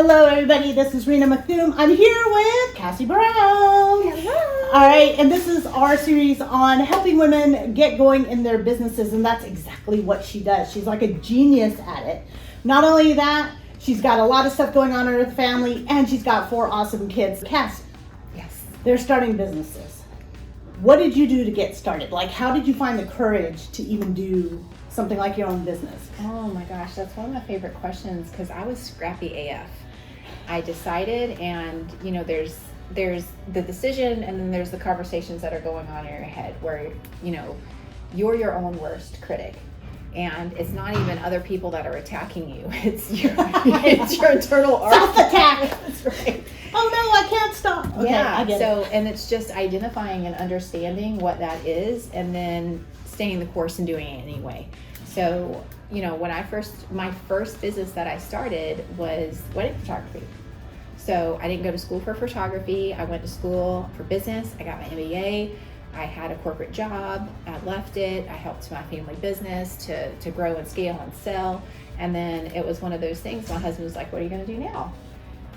Hello, everybody. This is Rena McCoom. I'm here with Cassie Brown. Hello. All right, and this is our series on helping women get going in their businesses, and that's exactly what she does. She's like a genius at it. Not only that, she's got a lot of stuff going on in her family, and she's got 4 awesome kids. Cassie, Yes. they're starting businesses. What did you do to get started? Like, how did you find the courage to even do something like your own business? Oh my gosh, that's one of my favorite questions because I was scrappy AF. I decided, and there's the decision, and then there's the conversations that are going on in your head where you're your own worst critic. And it's not even other people that are attacking you. It's your internal art. Self-attack. That's right. Oh no, I can't stop. Okay, Yeah. I get it. And it's just identifying and understanding what that is, and then staying the course and doing it anyway. So, when my first business that I started was wedding photography. So I didn't go to school for photography. I went to school for business. I got my MBA. I had a corporate job. I left it. I helped my family business to grow and scale and sell. And then it was one of those things. My husband was like, "What are you going to do now?"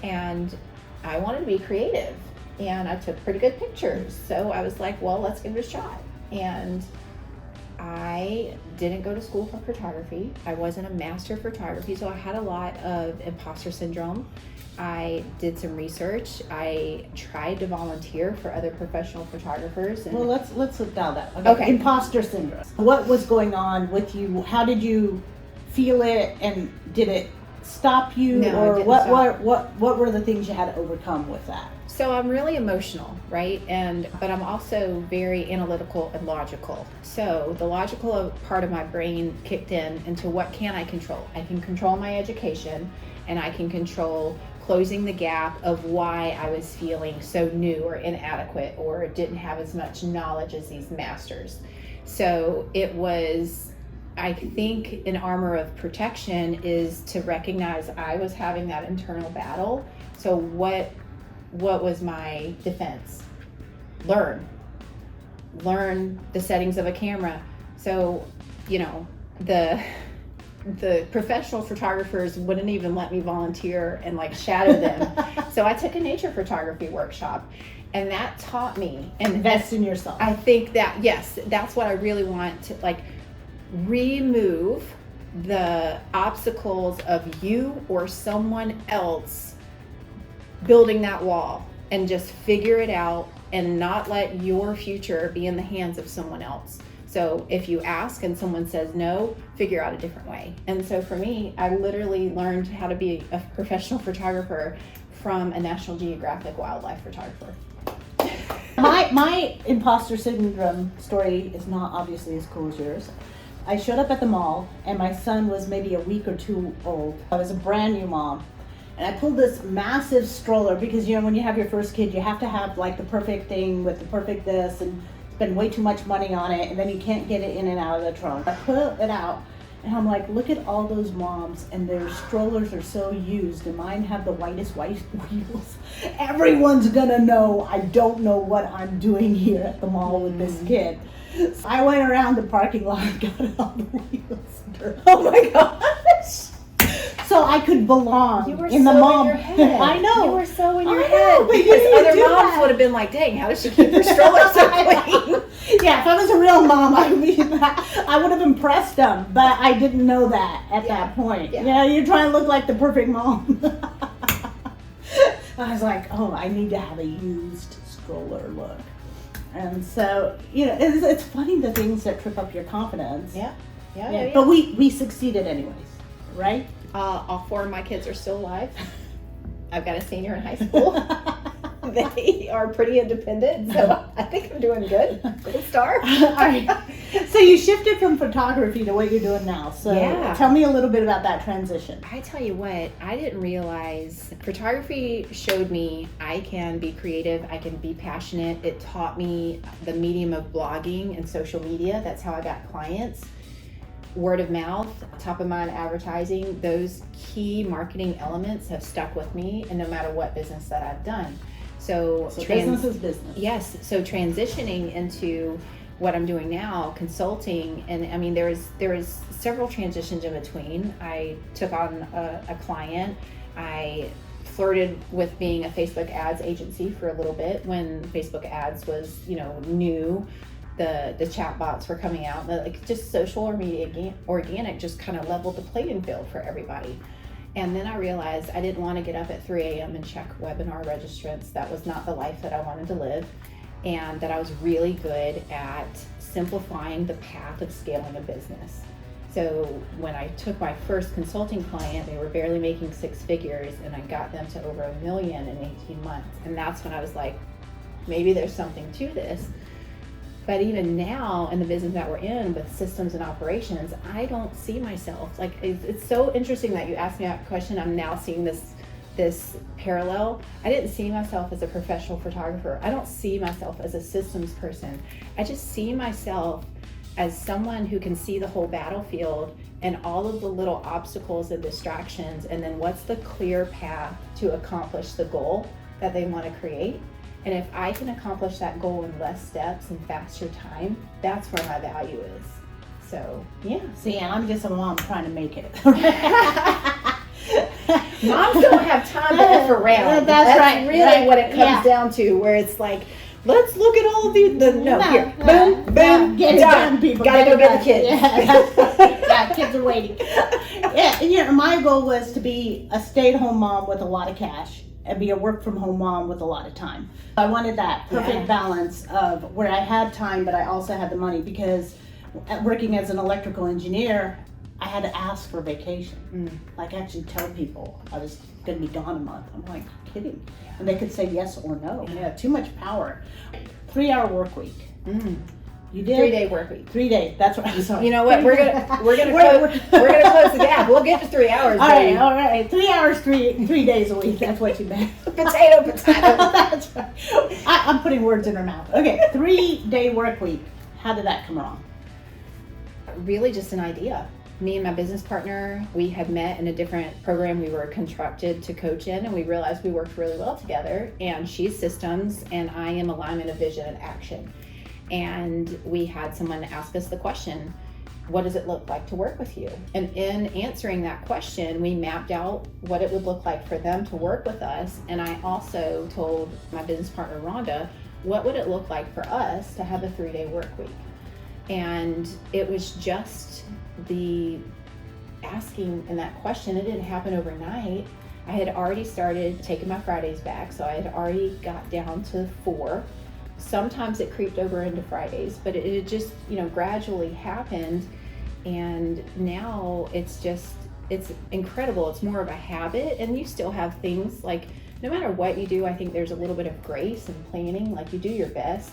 And I wanted to be creative, and I took pretty good pictures. So I was like, well, let's give it a shot. And I didn't go to school for photography. I wasn't a master of photography, so I had a lot of imposter syndrome. I did some research. I tried to volunteer for other professional photographers. And Well, let's look down that. Okay. Imposter syndrome. What was going on with you? How did you feel it, and did it stop you? No, it or didn't what, stop. what were the things you had to overcome with that? So I'm really emotional, right? But I'm also very analytical and logical. So the logical part of my brain kicked in into what can I control? I can control my education, and I can control closing the gap of why I was feeling so new or inadequate or didn't have as much knowledge as these masters. So it was, I think, an armor of protection is to recognize I was having that internal battle. So what was my defense? Learn the settings of a camera. So, the professional photographers wouldn't even let me volunteer and shadow them. So I took a nature photography workshop, and that taught me. And Invest in yourself. I think that, yes, that's what I really want to remove the obstacles of you or someone else building that wall, and just figure it out and not let your future be in the hands of someone else. So if you ask and someone says no, figure out a different way. And so for me, I literally learned how to be a professional photographer from a National Geographic wildlife photographer. My imposter syndrome story is not obviously as cool as yours. I showed up at the mall, and my son was maybe a week or 2 old. I was a brand new mom. And I pulled this massive stroller because, when you have your first kid, you have to have the perfect thing with the perfect this, and spend way too much money on it, and then you can't get it in and out of the trunk. I put it out, and I'm like, look at all those moms, and their strollers are so used, and mine have the whitest white wheels. Everyone's gonna know I don't know what I'm doing here at the mall with this kid. So I went around the parking lot and got all the wheels. Oh my gosh! So I could belong You were in the so mom. in your head. I know. You were so in your I head. know, but you Because didn't other do moms that. would have been like, dang, how does she keep her stroller so clean? Yeah, if I was a real mom, I would have impressed them, but I didn't know that at that point. Yeah. You're trying to look like the perfect mom. I was like, oh, I need to have a used stroller look. And so, it's funny the things that trip up your confidence. Yeah. But we succeeded anyways, right? All 4 of my kids are still alive. I've got a senior in high school. They are pretty independent, so I think I'm doing good. Good star. All right. So you shifted from photography to what you're doing now. So Yeah. tell me a little bit about that transition. I tell you what, I didn't realize photography showed me I can be creative, I can be passionate. It taught me the medium of blogging and social media. That's how I got clients. Word of mouth, top of mind advertising, those key marketing elements have stuck with me, and no matter what business that I've done. So business is business. Yes. So transitioning into what I'm doing now, consulting, and I mean, there is several transitions in between. I took on a client. I flirted with being a Facebook ads agency for a little bit when Facebook ads was, new. The chat bots were coming out, like just social or media organic just kind of leveled the playing field for everybody. And then I realized I didn't want to get up at 3 a.m. and check webinar registrants. That was not the life that I wanted to live. And that I was really good at simplifying the path of scaling a business. So when I took my first consulting client, they were barely making 6 figures, and I got them to over $1 million in 18 months. And that's when I was like, maybe there's something to this. But even now in the business that we're in with systems and operations, I don't see myself, like, it's so interesting that you asked me that question. I'm now seeing this parallel. I didn't see myself as a professional photographer. I don't see myself as a systems person. I just see myself as someone who can see the whole battlefield and all of the little obstacles and distractions, and then what's the clear path to accomplish the goal that they want to create. And if I can accomplish that goal in less steps and faster time, that's where my value is. So, yeah. See, and I'm just a mom trying to make it. Moms don't have time to F around. That's right. Really right. what it comes down to, where it's like, let's look at all of here, boom, boom, get it done, people. Gotta go get the kids. Yeah, kids are waiting. Yeah, my goal was to be a stay-at-home mom with a lot of cash and be a work-from-home mom with a lot of time. I wanted that perfect balance of where I had time, but I also had the money, because working as an electrical engineer, I had to ask for vacation. Like, actually tell people I was going to be gone a month. I'm like, kidding. And they could say yes or no. Yeah, too much power. 3-hour work week. You did 3-day work week. 3 days. That's right. I'm sorry. You know what? We're gonna close the gap. We'll get to 3 hours. All right. 3 hours, 3 days a week. That's what you meant. Potato. That's right. I'm putting words in her mouth. Okay, 3-day work week. How did that come along? Really, just an idea. Me and my business partner, we had met in a different program we were contracted to coach in, and we realized we worked really well together. And she's systems, and I am alignment of vision and action. And we had someone ask us the question, what does it look like to work with you? And in answering that question, we mapped out what it would look like for them to work with us. And I also told my business partner, Rhonda, what would it look like for us to have a 3-day work week? And it was just the asking in that question. It didn't happen overnight. I had already started taking my Fridays back, so I had already got down to 4. Sometimes it creeped over into Fridays, but it just, gradually happened. And now it's incredible. It's more of a habit, and you still have things like, no matter what you do, I think there's a little bit of grace and planning. Like, you do your best.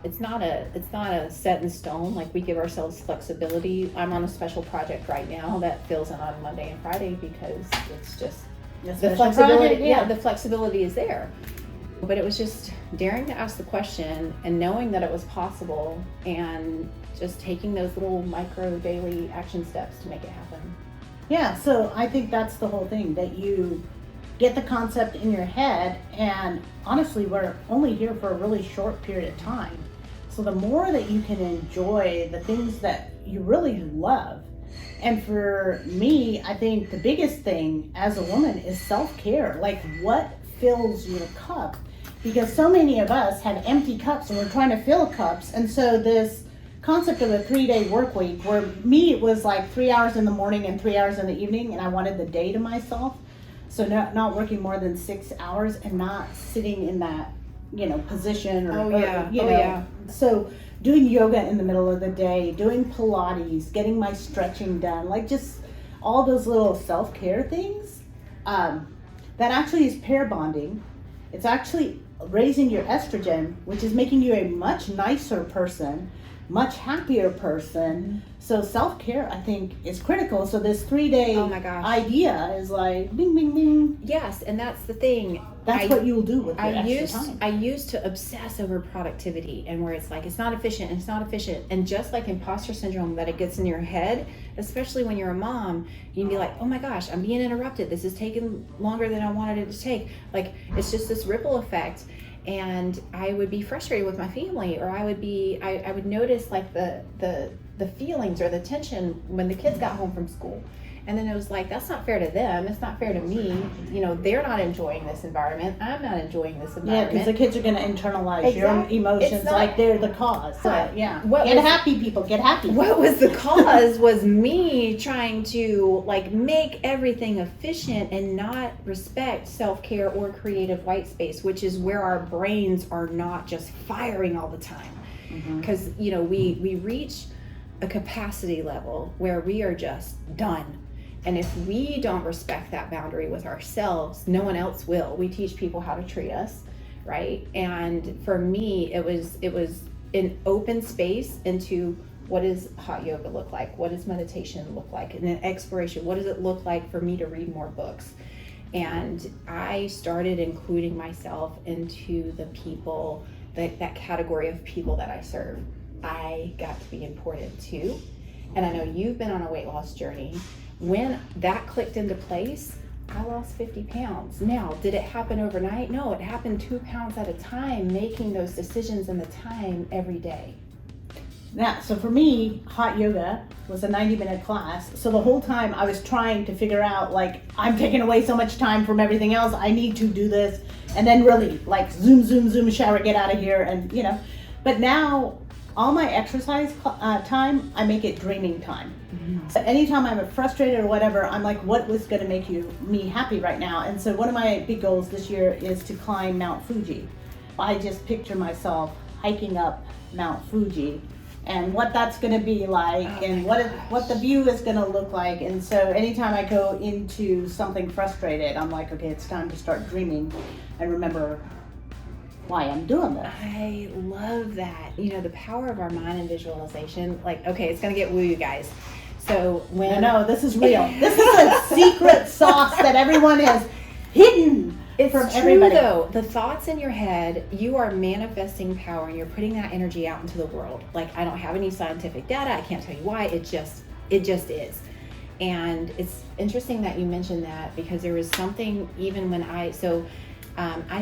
It's not a set in stone. Like, we give ourselves flexibility. I'm on a special project right now that fills in on Monday and Friday, because it's just the flexibility. The flexibility is there. But it was just daring to ask the question and knowing that it was possible, and just taking those little micro daily action steps to make it happen. Yeah, so I think that's the whole thing, that you get the concept in your head, and honestly, we're only here for a really short period of time. So the more that you can enjoy the things that you really love. And for me, I think the biggest thing as a woman is self-care. Like, what fills your cup? Because so many of us have empty cups, and we're trying to fill cups. And so this concept of a 3-day work week, where me, it was like 3 hours in the morning and 3 hours in the evening, and I wanted the day to myself. So not working more than 6 hours, and not sitting in that, position or So doing yoga in the middle of the day, doing Pilates, getting my stretching done, like just all those little self-care things, that actually is pair bonding. It's actually raising your estrogen, which is making you a much nicer person, much happier person. So self-care, I think, is critical. So this 3-day idea is like bing, bing, bing. Yes, and that's the thing. That's what you'll do with your extra time. I used to obsess over productivity, and where it's like, it's not efficient. And just like imposter syndrome, that it gets in your head, especially when you're a mom, you can be like, oh my gosh, I'm being interrupted. This is taking longer than I wanted it to take. Like, it's just this ripple effect. And I would be frustrated with my family, or I would notice like the feelings or the tension when the kids got home from school. And then it was like, that's not fair to them. It's not fair to me. You know, they're not enjoying this environment. I'm not enjoying this Yeah, environment. because the kids are going to internalize your Exactly. emotions It's not- like they're the cause. So, yeah. What Get was- happy, people. Get happy. What was the cause was me trying to like make everything efficient and not respect self-care or creative white space, which is where our brains are not just firing all the time. Because, you know, we reach a capacity level where we are just done. And if we don't respect that boundary with ourselves, no one else will. We teach people how to treat us, right? And for me, it was an open space into what does hot yoga look like? What does meditation look like? And an exploration, what does it look like for me to read more books? And I started including myself into the people, that category of people that I serve. I got to be important too. And I know you've been on a weight loss journey. When that clicked into place, I lost 50 pounds. Now, did it happen overnight? No, it happened 2 pounds at a time, making those decisions in the time every day. Now, so for me, hot yoga was a 90-minute class. So the whole time I was trying to figure out, like, I'm taking away so much time from everything else. I need to do this. And then really, like, zoom, shower, get out of here. And, you know, but now all my exercise time, I make it dreaming time. So anytime I'm frustrated or whatever, I'm like, what was going to make me happy right now? And so one of my big goals this year is to climb Mount Fuji. I just picture myself hiking up Mount Fuji and what that's going to be like, and what the view is going to look like. And so anytime I go into something frustrated, I'm like, okay, it's time to start dreaming and remember why I'm doing this. I love that. You know, the power of our mind and visualization. Like, okay, it's going to get woo, you guys. So when No, this is real. This is a secret sauce that everyone has hidden it's from true everybody. though, the thoughts in your head, you are manifesting power and you're putting that energy out into the world. Like, I don't have any scientific data. I can't tell you why. It just is. And it's interesting that you mentioned that, because there was something even when I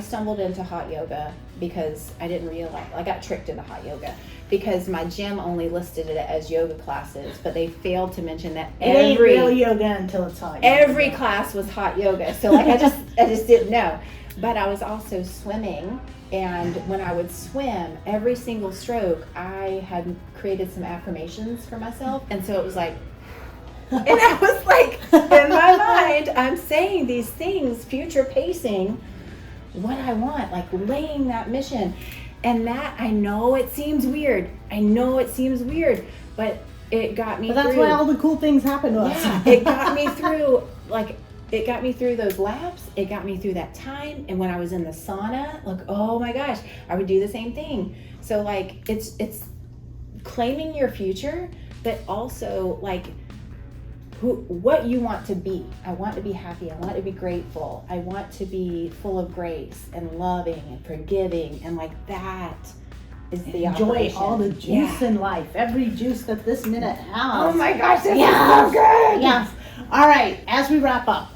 stumbled into hot yoga because I didn't realize, I got tricked into hot yoga because my gym only listed it as yoga classes, but they failed to mention that It ain't real yoga until it's hot yoga. every class was hot yoga. So like I just didn't know. But I was also swimming, and when I would swim, every single stroke, I had created some affirmations for myself. And so it was like, and I was like, in my mind, I'm saying these things, future pacing what I want, like laying that mission. And that, I know it seems weird, but it got me But that's through. why all the cool things happen to us. Yeah, it got me through, like, it got me through those laps. It got me through that time. And when I was in the sauna, like, oh my gosh, I would do the same thing. So like, it's claiming your future, but also like what you want to be. I want to be happy. I want to be grateful. I want to be full of grace and loving and forgiving. And like, that is the Enjoy operation. all the juice in life. Every juice that this minute has. Oh my gosh, this Yes. is so good. Yes. All right, as we wrap up,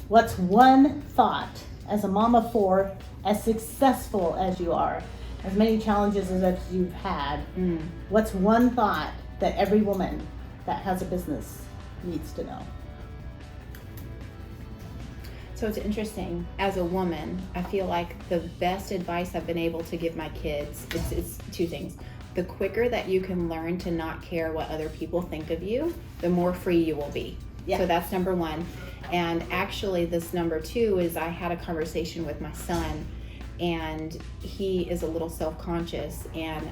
what's one thought as a mom of four, as successful as you are, as many challenges as you've had, what's one thought that every woman that has a business needs to know? So it's interesting. As a woman, I feel like the best advice I've been able to give my kids, it's two things. The quicker that you can learn to not care what other people think of you, the more free you will be. Yeah. So that's number one. And actually, this number two is I had a conversation with my son, and he is a little self-conscious, and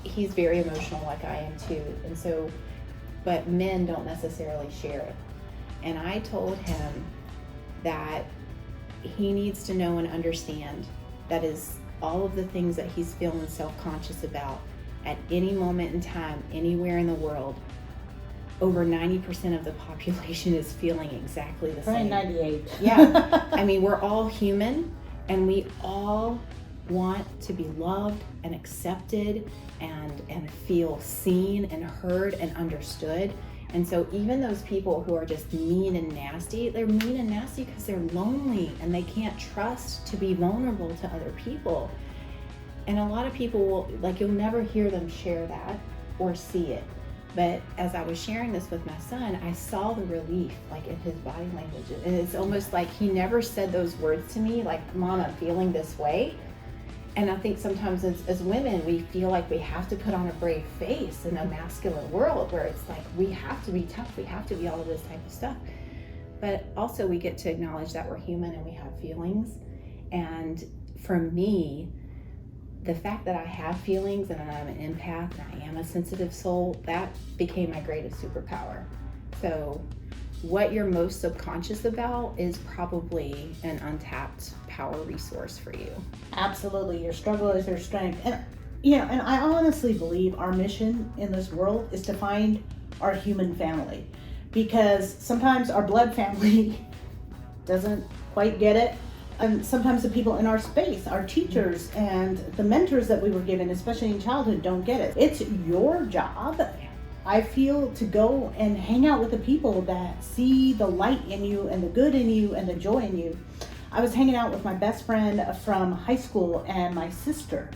he's very emotional like I am too. And so, but men don't necessarily share it. And I told him that he needs to know and understand that is all of the things that he's feeling self-conscious about at any moment in time, anywhere in the world. Over 90% of the population is feeling exactly the Probably same. 98. Yeah. I mean, we're all human, and we all want to be loved and accepted and feel seen and heard and understood. And so even those people who are just mean and nasty, they're mean and nasty because they're lonely and they can't trust to be vulnerable to other people. And a lot of people will, like, you'll never hear them share that or see it. But as I was sharing this with my son, I saw the relief like in his body language. And it's almost like he never said those words to me, like, Mom, I'm feeling this way. And I think sometimes as women, we feel like we have to put on a brave face in a masculine world where it's like, we have to be tough, we have to be all of this type of stuff. But also we get to acknowledge that we're human and we have feelings. And for me, the fact that I have feelings and that I'm an empath and I am a sensitive soul, that became my greatest superpower. So what you're most subconscious about is probably an untapped power resource for you. Absolutely. Your struggle is your strength. And you know, and I honestly believe our mission in this world is to find our human family, because sometimes our blood family doesn't quite get it. And sometimes the people in our space, our teachers and the mentors that we were given, especially in childhood, don't get it. It's your job, I feel, to go and hang out with the people that see the light in you and the good in you and the joy in you. I was hanging out with my best friend from high school and my sister.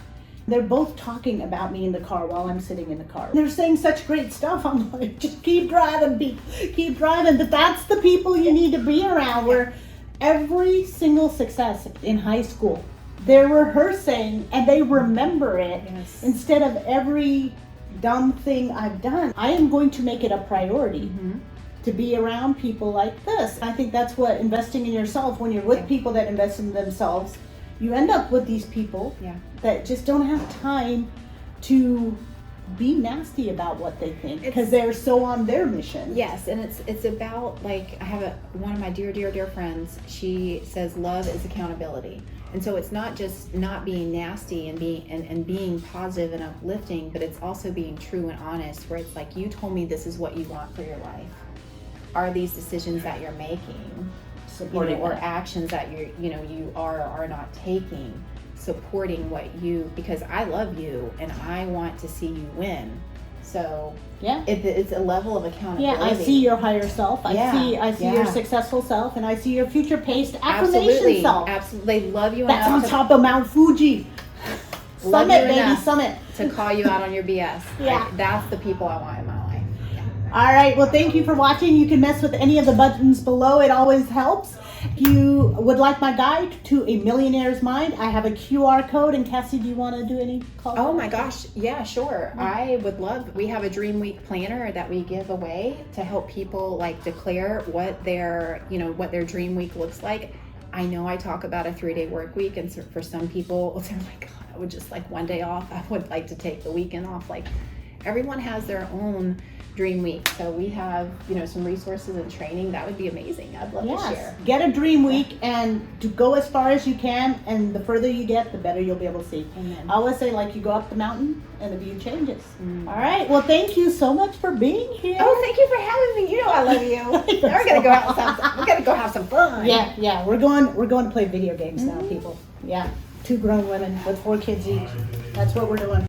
They're both talking about me in the car while I'm sitting in the car. They're saying such great stuff. I'm like, just keep driving, keep driving. But that's the people you need to be around, where every single success in high school, they're rehearsing and they remember it. Yes. Instead of every dumb thing I've done. I am going to make it a priority to be around people like this. I think that's what investing in yourself, when you're with people that invest in themselves, you end up with these people that just don't have time to be nasty about what they think because they're so on their mission. Yes, and it's about, like, I have one of my dear friends, she says love is accountability. And so it's not just not being nasty and being positive and uplifting, but it's also being true and honest, where it's like, you told me this is what you want for your life. Are these decisions that you're making, or actions that you are or are not taking, supporting what you, because I love you and I want to see you win. So it's a level of accountability. Yeah, I see your higher self. I see your successful self, and I see your future paced affirmation self. Absolutely, they love you. That's on top of Mount Fuji. Summit, baby, summit. To call you out on your BS. Yeah, that's the people I want in my life. Yeah. All right. Well, thank you for watching. You can mess with any of the buttons below. It always helps. If you would like my guide to a millionaire's mind, I have a QR code. And Cassie, do you want to do any call? Oh my gosh, yeah, sure. I would love. We have a Dream Week planner that we give away to help people like declare what their Dream Week looks like. I know I talk about a 3-day work week, and so for some people, they're like, God, I would just like one day off. I would like to take the weekend off. Like, everyone has their own Dream Week, so we have some resources and training that would be amazing. I'd love to share. Get a Dream Week and to go as far as you can, and the further you get, the better you'll be able to see. Amen. I always say, like, you go up the mountain and the view changes. All right, well, thank you so much for being here. Oh, thank you for having me. You know I love you. We're gonna go out. We're gonna go have some fun. Yeah, we're going to play video games now, people. Yeah, 2 grown women with 4 kids each. That's what we're doing.